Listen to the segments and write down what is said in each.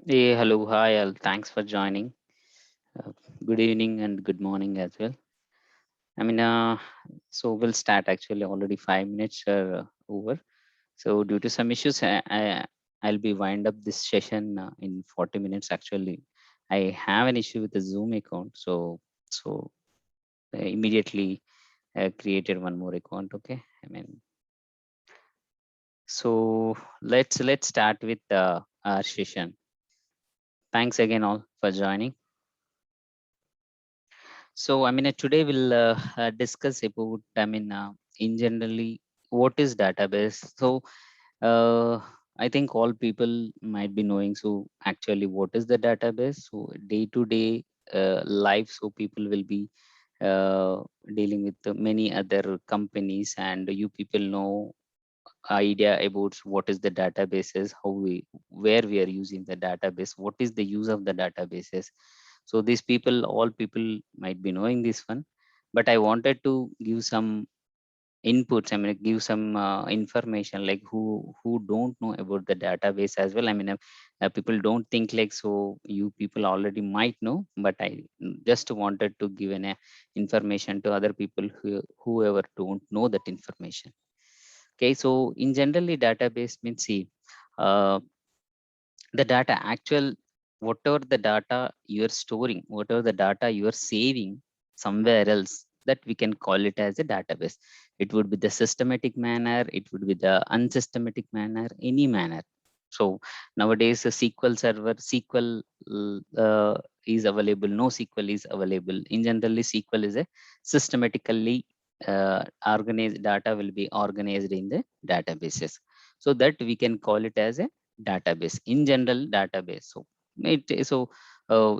Hey, hello, hi, all. Thanks for joining. Uh, Good evening and good morning as well. I mean, so we'll start actually already 5 minutes are over. So due to some issues, I'll be wind up this session in 40 minutes. Actually, I have an issue with the Zoom account, so I immediately created one more account. Okay, I mean, so let's start with our session. Thanks again all for joining. So, I mean, today we'll discuss about, in generally, what is database. So, uh, I think all people might be knowing. So, actually, what is the database? So, day to day life, so people will be uh, dealing with many other companies, and you people know idea about what is the databases, how we, where we are using the database, what is the use of the databases. So these people, all people might be knowing this one, but I wanted to give some inputs. I mean, give some information like who don't know about the database as well. I mean, people don't think like so. You people already might know, but I just wanted to give an information to other people whoever don't know that information. Okay, so in generally database means see, uh, the data actual, whatever the data you're storing, whatever the data you're saving somewhere else, that we can call it as a database. It would be the systematic manner, it would be the unsystematic manner, any manner. So nowadays a SQL server, SQL is available, no SQL is available. In generally SQL is a systematically organized data, will be organized in the databases, so that we can call it as a database, in general database. So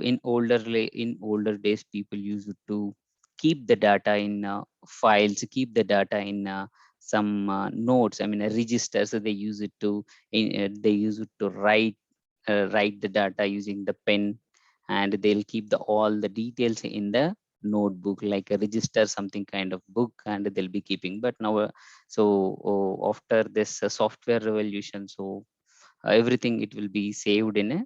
in older days people used to keep the data in files, keep the data in some notes, I mean a register. So they use it to they use it to write the data using the pen, and they'll keep the all the details in the notebook like a register, something kind of book, and they'll be keeping. But now after this software revolution, so everything it will be saved in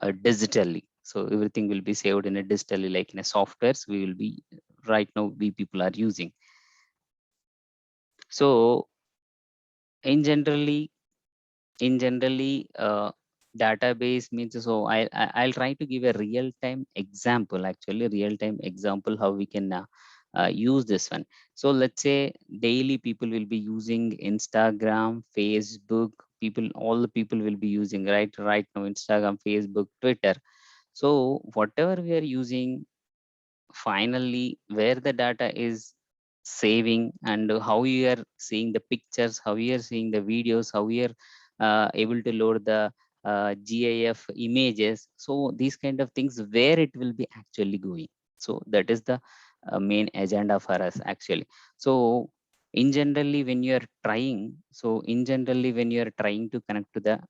a digitally. So everything will be saved in a digitally, like in a softwares we will be right now we people are using. So in generally in generally database means, so I'll try to give a real time example, actually real time example how we can use this one. So let's say daily people will be using Instagram, Facebook, people, all the people will be using right now Instagram, Facebook, Twitter. So whatever we are using, finally where the data is saving, and how you are seeing the pictures, how you are seeing the videos, how you are able to load the GIF images. So these kind of things, where it will be actually going. So that is the main agenda for us actually. So in generally when you are trying, so in generally when you are trying to connect to the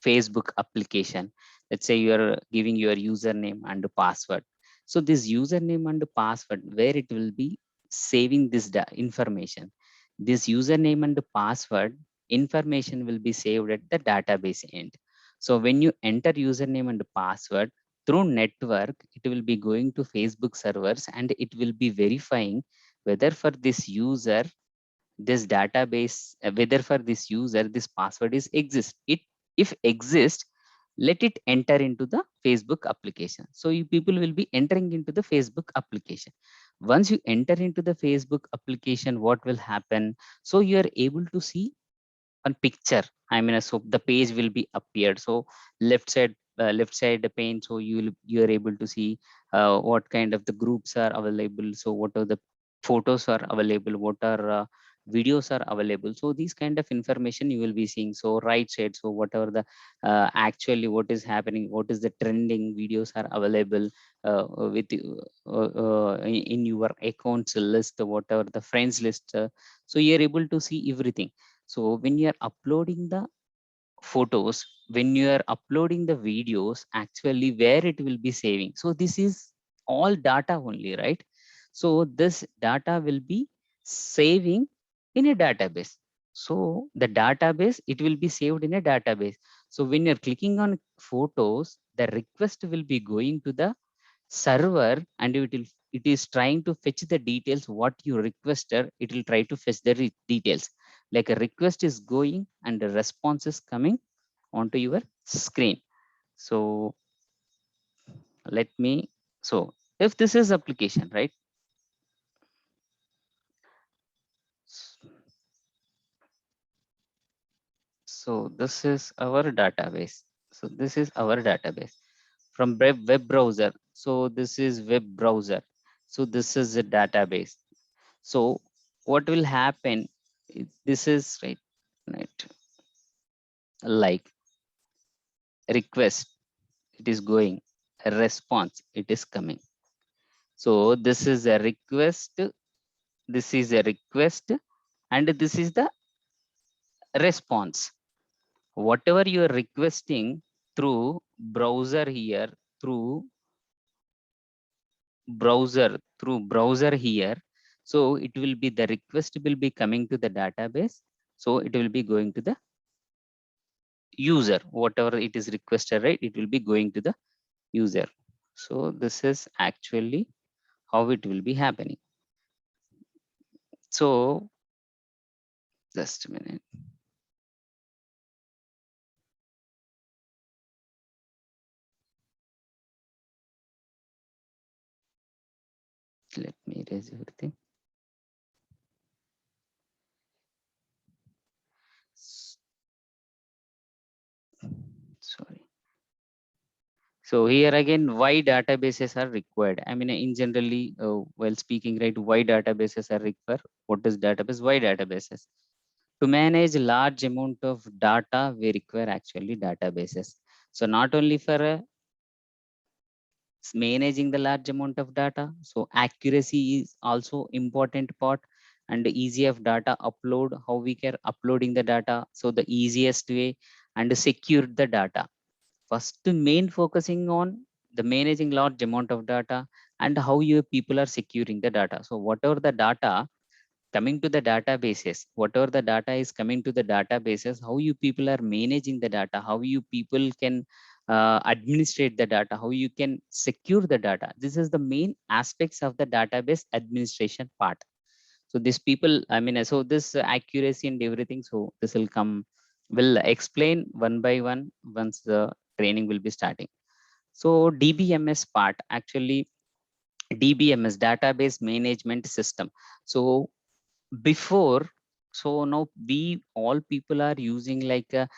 Facebook application, let's say you are giving your username and password. So this username and password, where it will be saving this information, this username and password information will be saved at the database end. So when you enter username and password through network, it will be going to Facebook servers, and it will be verifying whether for this user, this database, whether for this user this password is exist. It, if exist, let it enter into the Facebook application. So you people will be entering into the Facebook application. Once you enter into the Facebook application, what will happen? So you are able to see one picture. I mean, so the page will be appeared. So left side the pane, so you are able to see what kind of the groups are available, so what are the photos are available, what are videos are available. So these kind of information you will be seeing. So right side, so whatever the actually what is happening, what is the trending videos are available with in your accounts list, whatever the friends list. So you are able to see everything. So when you are uploading the photos, when you are uploading the videos, actually where it will be saving. So this is all data only, right? So this data will be saving in a database. So the database, it will be saved in a database. So when you're clicking on photos, the request will be going to the server, and it is trying to fetch the details what you requested. It will try to fetch the details, like a request is going and the response is coming onto your screen. So let me, so if this is application, right? So this is our database. So this is our database from web browser. So this is web browser. So this is a database. So what will happen? This is right, right, like request, it is going, a response, it is coming. So this is a request, this is a request, and this is the response. Whatever you are requesting through browser here, through browser here, so it will be, the request will be coming to the database. So it will be going to the user, whatever it is requested, right? It will be going to the user. So this is actually how it will be happening. So just a minute. Let me erase everything. Sorry. So here again, why databases are required? I mean, in generally, while speaking, right, why databases are required? What is database? Why databases? To manage large amount of data, we require actually databases. So not only for managing the large amount of data, so accuracy is also important part, and the easy of data upload, how we can uploading the data. So the easiest way, and secure the data. First main focusing on the managing large amount of data and how your people are securing the data. So whatever the data coming to the databases, whatever the data is coming to the databases, how you people are managing the data, how you people can administrate the data, how you can secure the data. This is the main aspects of the database administration part. So these people, I mean, so this accuracy and everything, so this will come, will explain one by one once the training will be starting. So DBMS part, actually DBMS, database management system. So before, so now we all people are using like a,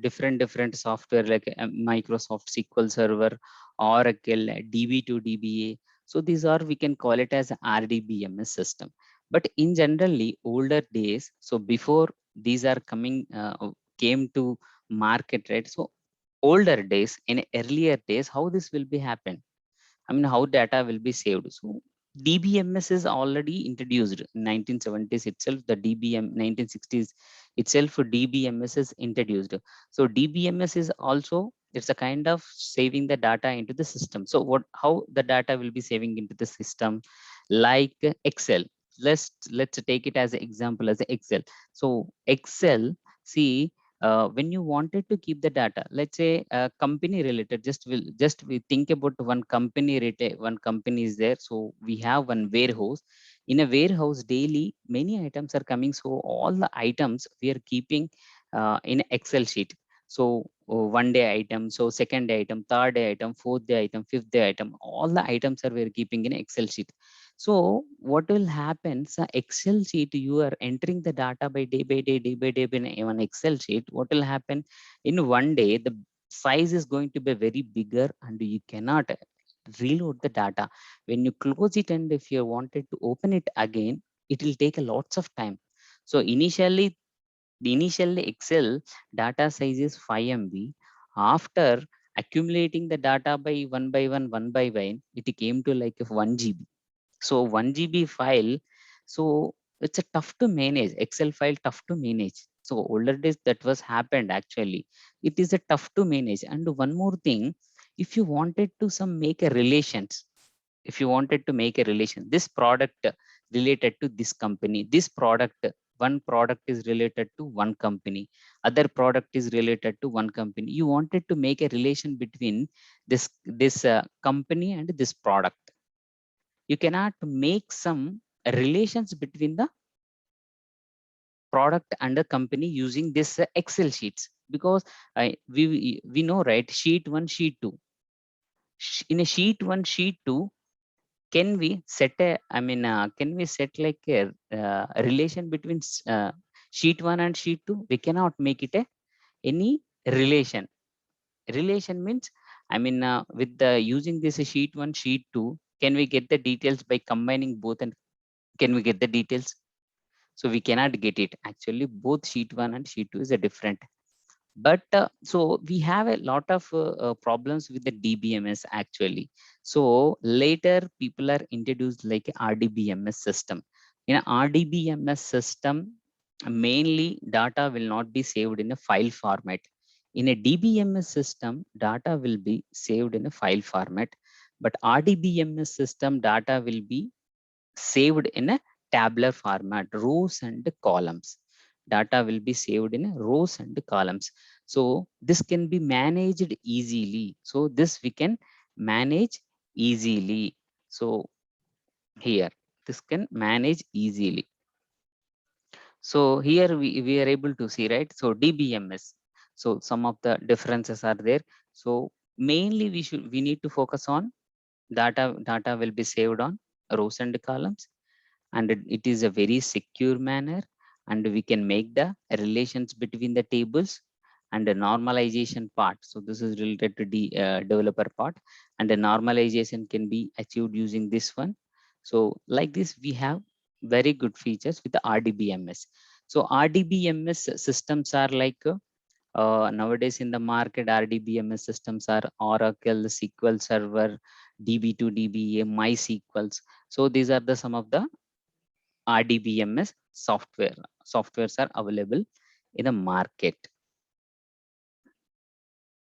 different software like Microsoft SQL Server, Oracle, DB2, DBA. So these are, we can call it as RDBMS system. But in generally older days, so before these are coming, came to market, right? So older days, in earlier days, how this will be happen? I mean, how data will be saved. So DBMS is already introduced in 1970s itself. The DBM 1960s itself, DBMS is introduced. So DBMS is also, it's a kind of saving the data into the system. So what, how the data will be saving into the system, like Excel. Let's take it as an example as Excel. So Excel, see, when you wanted to keep the data, let's say company related, just we think about one company retail, one company is there. So we have one warehouse. In a warehouse daily many items are coming, so all the items we are keeping in Excel sheet. So one day item, so second day item, third day item, fourth day item, fifth day item, all the items are we are keeping in Excel sheet. So what will happen? So Excel sheet, you are entering the data by day by day, day by day in one Excel sheet. What will happen? In one day, the size is going to be very bigger, and you cannot reload the data. When you close it, and if you wanted to open it again, it will take a lots of time. So initially Excel data size is 5 MB. After accumulating the data by one by one, it came to like 1 GB. So 1 GB file, so it's a tough to manage. Excel file tough to manage. So older days that was happened actually. It is a tough to manage. And one more thing, if you wanted to some make a relations, if you wanted to make a relation, this product related to this company, this product one product is related to one company, other product is related to one company. You wanted to make a relation between this company and this product. You cannot make some relations between the product and the company using this Excel sheets, because we know, right? Sheet 1, sheet 2. In a sheet 1, sheet 2, can we set a, can we set like a relation between sheet 1 and sheet 2? We cannot make it a any relation. Relation means, with the using this sheet 1, sheet 2, can we get the details by combining both, and can we get the details? So we cannot get it. Actually, both sheet 1 and sheet 2 is a different. But so we have a lot of problems with the DBMS actually. So later people are introduced like a RDBMS system. In a RDBMS system, mainly data will not be saved in a file format. In a DBMS system, data will be saved in a file format, but RDBMS system data will be saved in a tabular format, rows and columns. Data will be saved in rows and columns. So this can be managed easily. So this we can manage easily. So here, this can manage easily. So here we are able to see, right? So DBMS. So some of the differences are there. So mainly we need to focus on data will be saved on rows and columns, and it is a very secure manner, and we can make the relations between the tables and the normalization part. So this is related to the developer part, and the normalization can be achieved using this one. So like this, we have very good features with the RDBMS. So RDBMS systems are like nowadays in the market, RDBMS systems are Oracle, SQL Server, DB2, DBA, MySQLs. So these are the some of the RDBMS softwares are available in the market.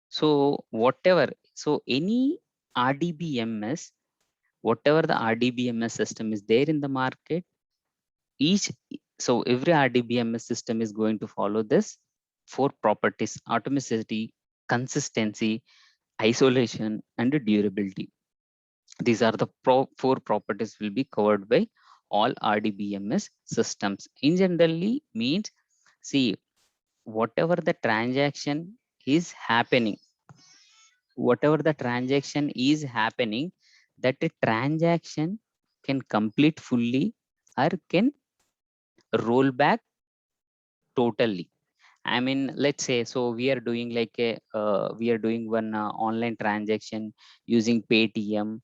So any RDBMS, whatever the RDBMS system is there in the market, so every RDBMS system is going to follow this 4 properties: atomicity, consistency, isolation, and durability. These are the 4 properties will be covered by all RDBMS systems. In generally means, see, whatever the transaction is happening, that the transaction can complete fully or can roll back totally. Let's say, so we are doing like we are doing one online transaction using Paytm.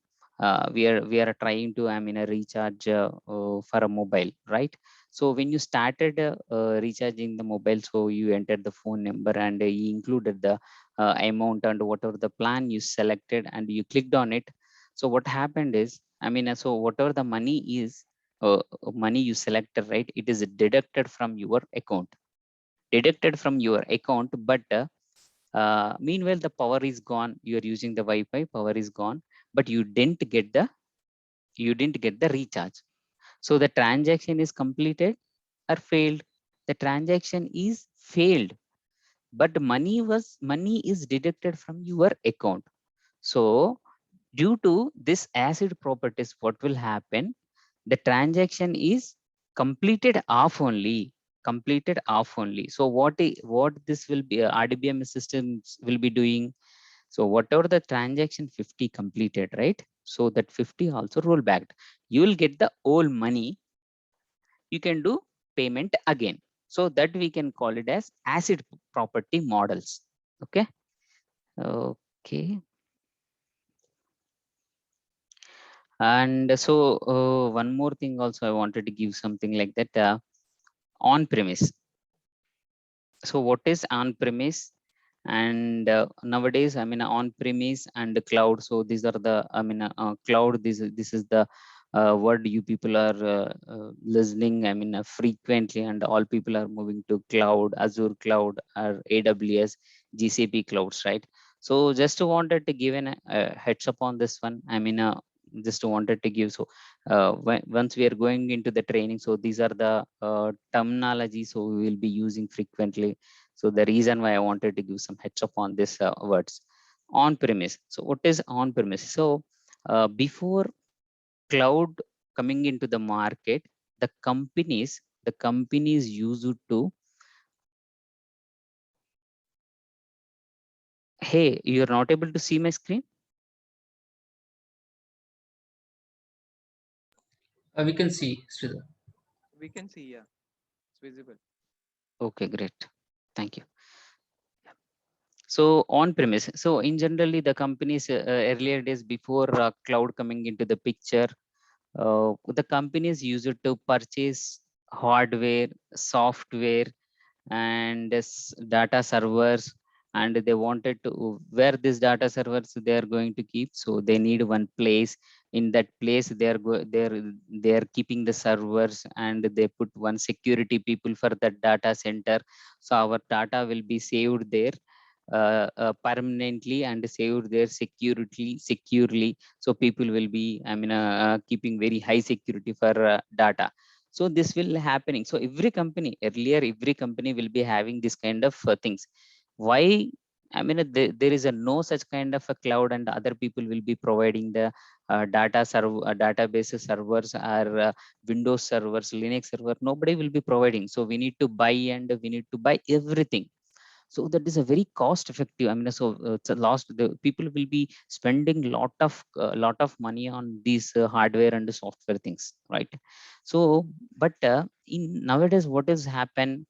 We are trying to recharge for a mobile, right? So when you started recharging the mobile, so you entered the phone number and you included the amount and whatever the plan you selected, and you clicked on it. So what happened is, so whatever the money you selected, right, it is deducted from your account, but meanwhile the power is gone. You are using the Wi-Fi, power is gone, but you didn't get the recharge. So the transaction is completed or failed. The transaction is failed, but money is deducted from your account. So due to this acid properties, what will happen, the transaction is completed off only. So what this will be, RDBM systems will be doing, so whatever the transaction 50 completed, right, so that 50 also roll back. You will get the old money, you can do payment again. So that we can call it as acid property models. Okay. Okay. And so one more thing also I wanted to give something like that, on premise. So what is on premise? And nowadays, on premise and the cloud. So these are the, cloud. This is the word you people are listening, frequently, and all people are moving to cloud, Azure cloud or AWS, GCP clouds, right? So just wanted to give a heads up on this one. just wanted to give. So once we are going into the training, so these are the terminology so we will be using frequently. So the reason why I wanted to give some heads up on this words. On premise. So what is on premise? So before cloud coming into the market, the companies used to, hey, you're not able to see my screen? We can see, Sridhar. We can see, yeah, it's visible. Okay, great. Thank you. So on premise. So in generally the companies earlier days before cloud coming into the picture, the companies used to purchase hardware, software, and data servers, and they wanted to where these data servers they are going to keep. So they need one place. In that place they are keeping the servers, and they put one security people for that data center. So our data will be saved there permanently and saved there securely. So people will be, I mean, keeping very high security for data. So this will happening. So every company will be having this kind of things. Why? I mean, there is a no such kind of a cloud, and other people will be providing the database servers or Windows servers, Linux server. Nobody will be providing. So we need to buy, and we need to buy everything. So that is a very cost effective. I mean, so it's a lost, the people will be spending lot of money on these hardware and software things, right? So but in nowadays what has happened,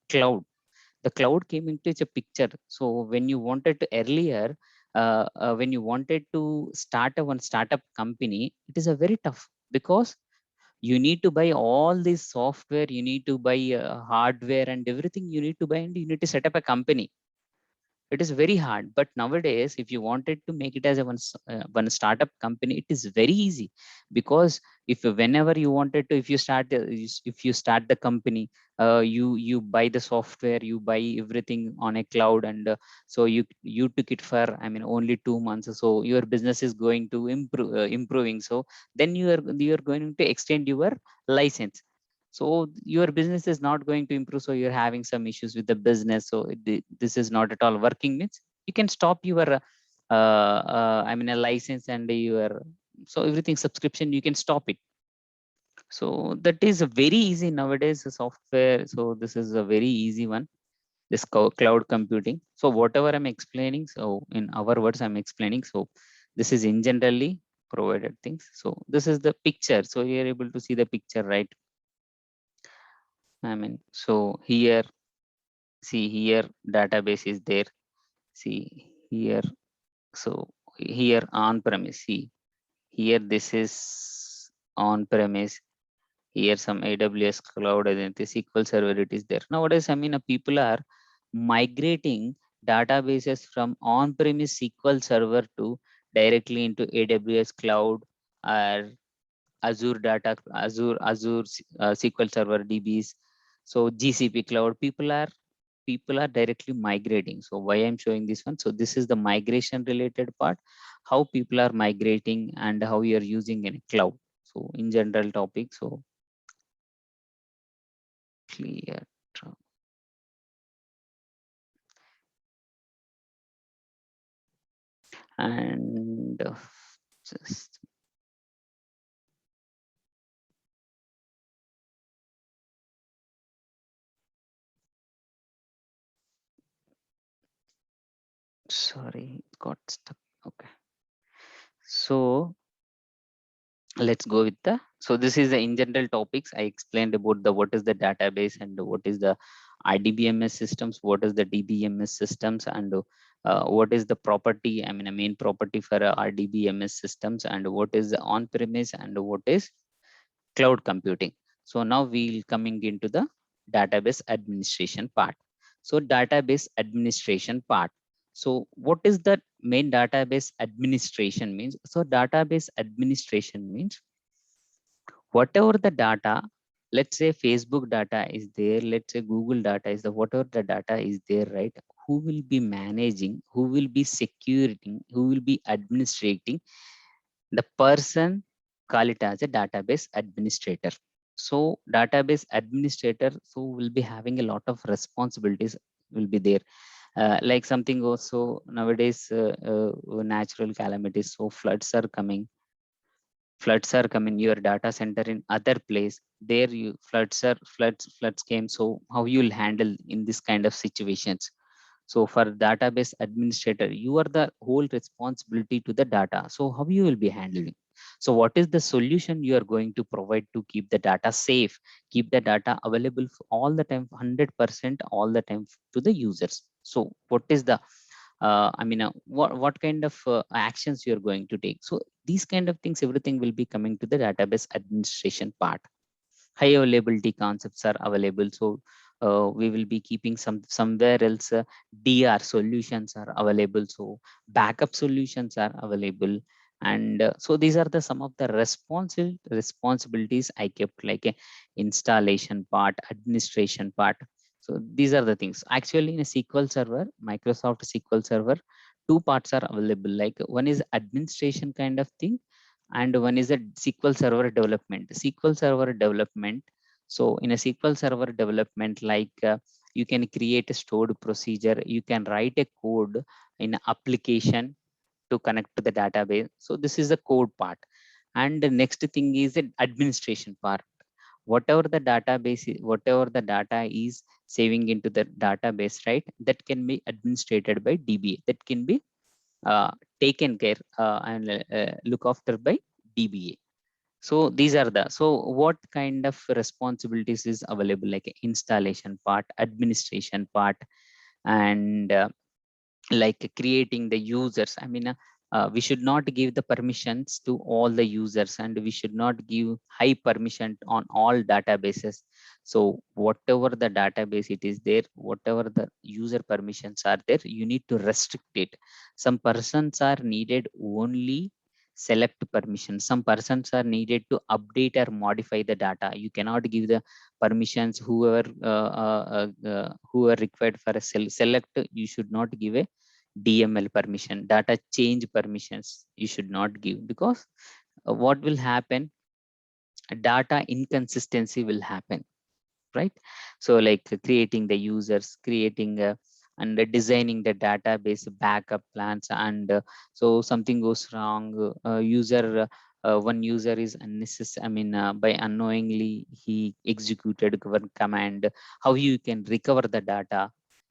the cloud came into a picture. So when you wanted to earlier, when you wanted to start one startup company, it is a very tough, because you need to buy all this software, you need to buy hardware and everything you need to buy, and you need to set up a company. It is very hard. But nowadays if you wanted to make it as a one startup company, it is very easy. Because if whenever you wanted to, if you start the company, you buy the software, you buy everything on a cloud, and so you took it for, I mean, only 2 months. So your business is going to improving. So then you are going to extend your license. So your business is not going to improve, so you're having some issues with the business. So this is not at all working, means you can stop your I mean, a license and your, so everything subscription you can stop it. So that is a very easy nowadays, the software. So this is a very easy one, this cloud computing. So whatever I'm explaining, so in our words I'm explaining. So this is in generally provided things. So this is the picture. So you're able to see the picture, right? I mean, so here, see here, database is there. See here. So here on premise, see here, this is on premise. Here some AWS cloud identity SQL server, it is there. Nowadays, I mean, people are migrating databases from on premise SQL server to directly into AWS cloud, or Azure SQL server DBs. So GCP cloud, people are directly migrating. So why I'm showing this one? So this is the migration related part, how people are migrating and how you are using in cloud. So in general topic, so clear. And just sorry, it got stuck. Okay. So let's go with the, so this is the in general topics I explained about the what is the database and what is the RDBMS systems, what is the DBMS systems, and what is the property, I mean a main property for RDBMS systems, and what is the on premise and what is cloud computing. So now we'll coming into the database administration part. So database administration part. So what is the main database administration means? So database administration means whatever the data, let's say Facebook data is there, let's say Google data is the, whatever the data is there, right? Who will be managing, who will be securing, who will be administrating? The person call it as a database administrator. So database administrator, so will be having a lot of responsibilities will be there. Like something also nowadays, natural calamities, so floods are coming your data center in other place, there you floods came, so how you'll handle in this kind of situations. So for database administrator, you are the whole responsibility to the data, so how you will be handling. So what is the solution you are going to provide to keep the data safe, keep the data available for all the time, 100% all the time to the users. So what is the what kind of actions you're going to take. So these kind of things, everything will be coming to the database administration part. High availability concepts are available. So we will be keeping somewhere else, DR solutions are available. So backup solutions are available. And so these are the some of the responsibilities I kept, like a installation part, administration part. So these are the things. Actually, in a SQL Server, Microsoft SQL Server, two parts are available. Like one is administration kind of thing, and one is a SQL Server development. SQL Server development. So in a SQL Server development, like you can create a stored procedure, you can write a code in an application to connect to the database. So this is the code part. And the next thing is the administration part. Whatever the database, whatever the data is saving into the database, right? That can be administrated by DBA. That can be taken care and look after by DBA. So these are the, so what kind of responsibilities is available, like installation part, administration part, and like creating the users. We should not give the permissions to all the users, and we should not give high permission on all databases. So whatever the database it is there, whatever the user permissions are there, you need to restrict it. Some persons are needed only select permissions, some persons are needed to update or modify the data. You cannot give the permissions whoever required for a select. You should not give a DML permission, data change permissions you should not give, because what will happen, data inconsistency will happen, right? So like creating the users, creating and designing the database backup plans, and so something goes wrong, one user is unnecessary, by unknowingly he executed one command, how you can recover the data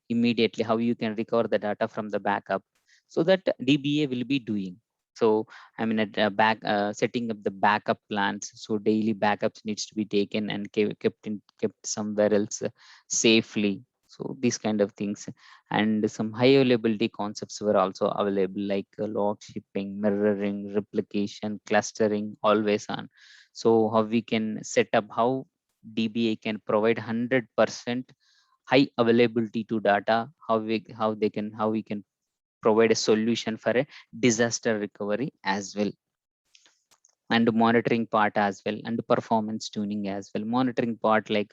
immediately, how you can recover the data from the backup. So that DBA will be doing. So setting up the backup plans, so daily backups needs to be taken and kept somewhere else safely. So these kind of things, and some high availability concepts were also available, like log shipping, mirroring, replication, clustering, always on. So how we can set up, how DBA can provide 100% high availability to data, how we can provide a solution for a disaster recovery as well, and monitoring part as well, and performance tuning as well. Monitoring part, like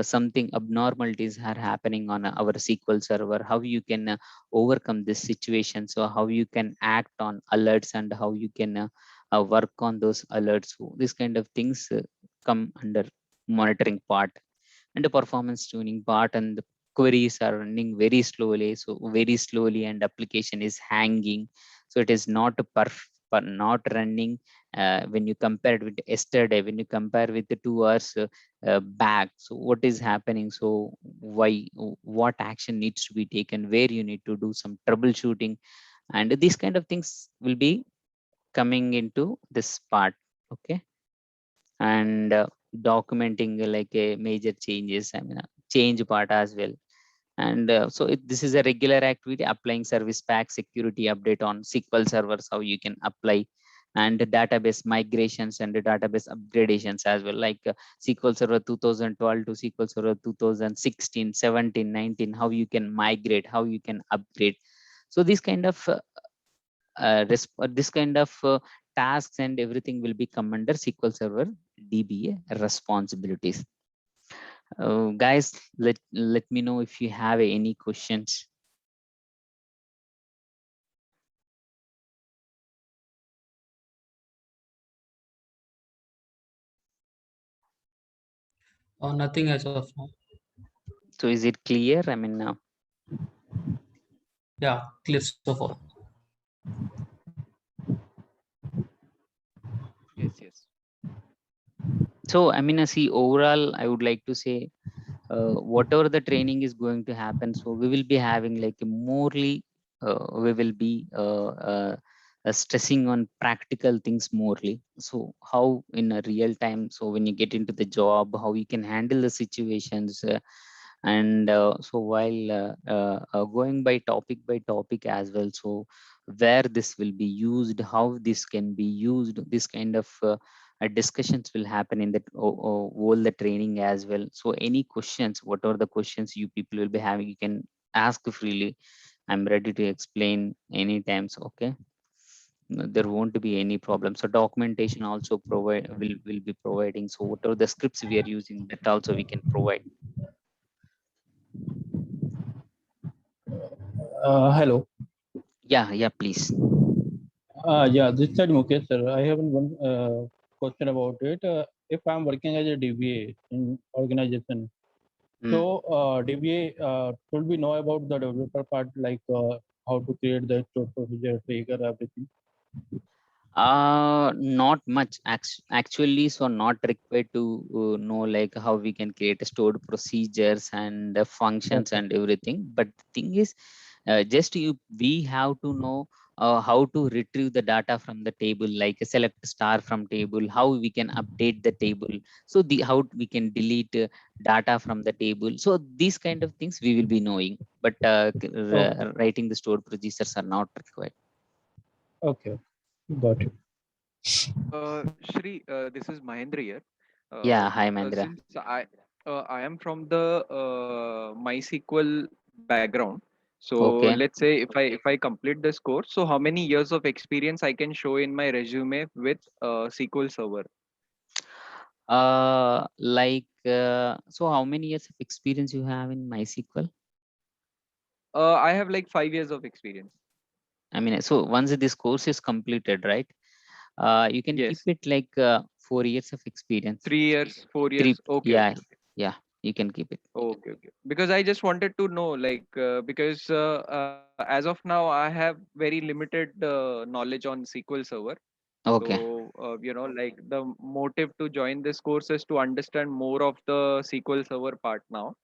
something abnormalities are happening on our SQL Server, how you can overcome this situation, so how you can act on alerts, and how you can work on those alerts. So this kind of things come under monitoring part. And the performance tuning part, and the queries are running very slowly, so very slowly, and application is hanging, so it is not not running when you compare it with yesterday, when you compare with the 2 hours back. So what is happening, so why, what action needs to be taken, where you need to do some troubleshooting, and these kind of things will be coming into this part. Okay. And documenting like a major changes, change part as well. And so this is a regular activity, applying service pack security update on SQL servers, how you can apply, and the database migrations and the database upgradations as well, like SQL Server 2012 to SQL Server 2016, 17, 19, how you can migrate, how you can upgrade. So this kind of tasks and everything will be come under SQL Server DBA responsibilities. Guys, let me know if you have any questions. Nothing as of now. So is it clear? I mean, Yeah, clear so far. Yes, yes. so I mean, see, overall, I would like to say, whatever the training is going to happen, so we will be having like a morely, we will be stressing on practical things morely. So how in a real time, so when you get into the job, how you can handle the situations, and so while going by topic as well, so where this will be used, how this can be used, this kind of discussions will happen in that all the training as well. So any questions, whatever the questions you people will be having, you can ask freely. I'm ready to explain anytime. So okay, there won't be any problem. So documentation also will be providing. So whatever the scripts we are using, that also we can provide. Hello. Yeah, please. Yeah, this is Mukesh, sir. I have one question about it. If I'm working as a DBA in organization, Hmm. so DBA should we know about the developer part, like how to create the stored procedure, trigger, everything? Not much actually, so not required to know like how we can create a stored procedures and functions Okay. and everything. But the thing is, just we have to know how to retrieve the data from the table, like select star from table, how we can update the table, so the how we can delete data from the table. So these kind of things we will be knowing, but Okay. writing the stored procedures are not required. Okay. Got it. Shri, this is Mahendra here. Yeah, hi Mandra. Since I am from the MySQL background, so Okay. let's say if I complete this course, so how many years of experience I can show in my resume with SQL Server? So how many years of experience you have in MySQL? I have like 5 years of experience. I mean, so once this course is completed, right? You can keep Yes, it like 4 years of experience. 3 years, four Three, years. Okay, yeah, okay, okay. yeah, you can keep it. Okay, okay. Because I just wanted to know, like, because as of now, I have very limited knowledge on SQL Server. Okay. So, like the motive to join this course is to understand more of the SQL Server part now.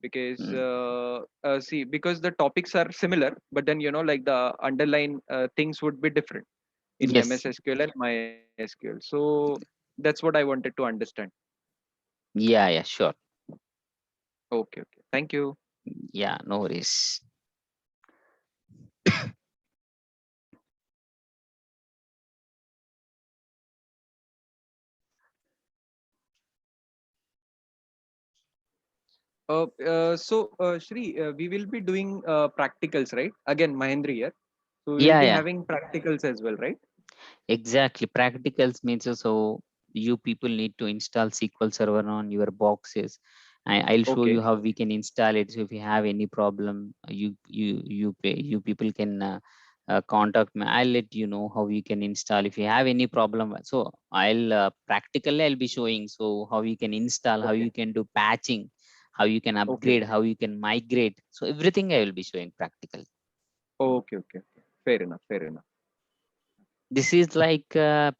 Because, Mm, see, because the topics are similar, but then, like the underlying things would be different in MS yes. SQL and MySQL. So, that's what I wanted to understand. Yeah, yeah, sure. Okay, okay. Thank you. Yeah, no worries. Shri, we will be doing practicals, right? Again, Mahendra here. So we will Yeah, be yeah, having practicals as well, right? exactly. Practicals means so you people need to install SQL Server on your boxes. I'll show you Okay. how we can install it. So if you have any problem, you people can contact me. I'll let you know how you can install if you have any problem. So I'll practically I'll be showing so how you can install, how Okay. you can do patching, how you can Okay. upgrade, how you can migrate. So everything I will be showing practically. Okay. Okay. Okay. Fair enough. Fair enough. This is like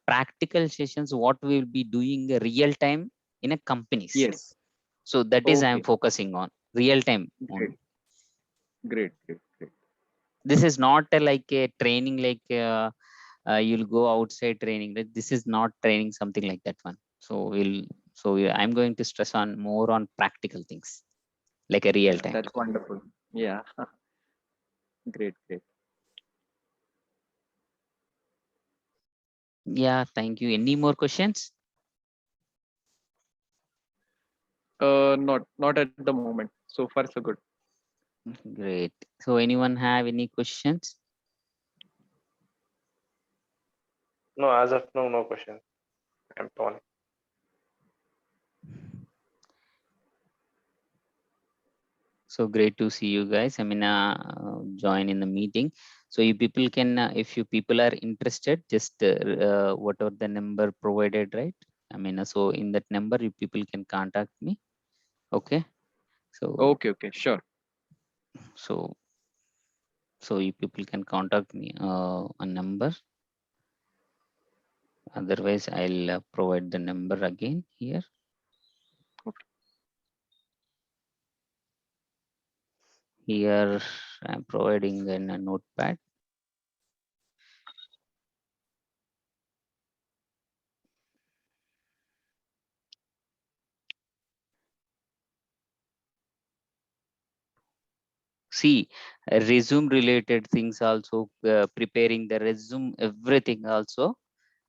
practical sessions what we will be doing real time in a companies. Yes. So that is I am Okay. focusing on real time Great. only. Great. Great. Great. This is not like a training like you'll go outside training. This is not training something like that one. I'm going to stress on more on practical things like a real Yeah. time. That's wonderful. Yeah. Great. Great. Yeah, thank you. Any more questions? Not at the moment. So far, so good. Great. So anyone have any questions? No, as of now, no question. I'm fine. So great to see you guys. I mean, join in the meeting. So you people can, if you people are interested, just whatever the number provided, right? I mean, so in that number, you people can contact me. Okay. So Okay, sure. so you people can contact me a number. Otherwise, I'll provide the number again here. Okay. Here I'm providing in a notepad. See, resume related things also, preparing the resume, everything also.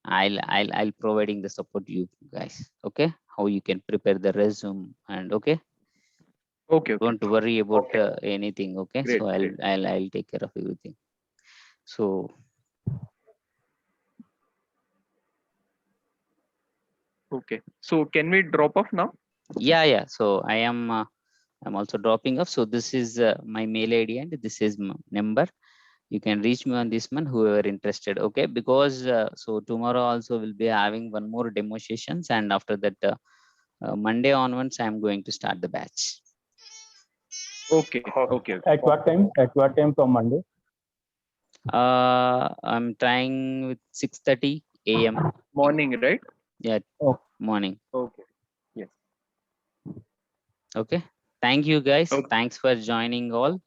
I'll providing the support you guys. Okay, how you can prepare the resume and okay. Okay. Don't worry about Okay. anything. Okay, Great, so great. I'll take care of everything. So Okay. So can we drop off now? yeah. So I'm also dropping off. So this is my mail ID and this is my number. You can reach me on this one, whoever interested. Okay, because so tomorrow also we'll be having one more demo sessions, and after that Monday onwards I'm going to start the batch. Okay. Okay. At what time? At what time from Monday? I'm trying with 6:30 a.m. Morning, right? Yeah, Oh. morning. Okay. Yes. Okay, thank you guys. Okay. Thanks for joining all.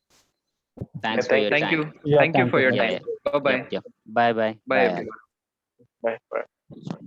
Thanks for thank your Thank time. you. Yeah, Thank you thank for you. your Yeah, time. Bye bye. Yep. Bye bye. Bye, Bye all. everyone. Bye. Bye.